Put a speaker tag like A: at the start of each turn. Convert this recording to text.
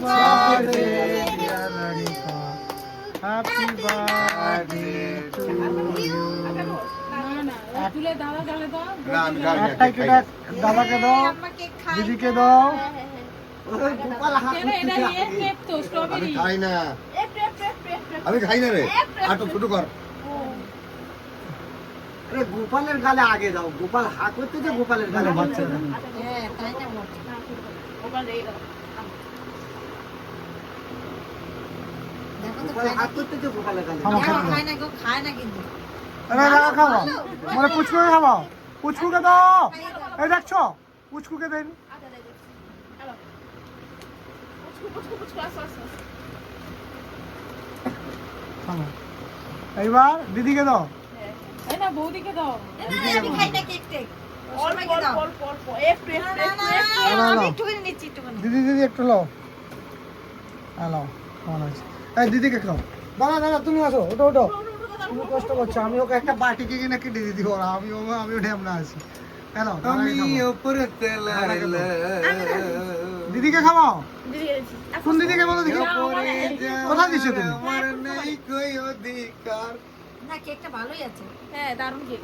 A: birthday, dear Lanika. Happy birthday to you. একটাই কেটে দাদাকে দাও, দিদিকে দাও।
B: আমি খাই না, আমি খাই না রে। আর তো ছোট কর।
A: আরে গোপালের গালে আগে দাও, গোপাল হা করতে যে গোপালের গালে বাচ্চা দাও। গোপাল হাত করতে যে গোপালের গালে
C: খায় না কিন্তু
A: আরে দাদা খাওয়াও, মানে পুচকুকে খাওয়াও, পুচকুকে দাও। এই দেখছো পুচকুকে দেন। এইবার দিদিকে দাও,
D: বৌদিকে দাও।
C: আমি খাই না কেক টেক সবাইকে দাও আমি একটুখানি নিচ্ছি একটুখানি
A: দিদি দিদি একটু লাও, লাও কেমন আছে। এই দিদিকে খাও। দাদা দাদা তুমি আসো, ওটো ওটো, তুমি কষ্ট করছো, আমি ওকে একটা বাটি কিনে কিনে দিয়ে দিব। আমিও ঢ্যামনা আছি। কেন
B: আমি উপরে তেলাইলে
A: দিদিকে খাওয়াও।
D: দিদিকে দিচ্ছি।
A: কোন দিদিকে বলো দেখি, কোথায় দিচ্ছ তুমি?
B: আমার নেই কই অধিকার।
C: না কেকটা ভালোই আছে
D: হ্যাঁ, দারুণ কেক।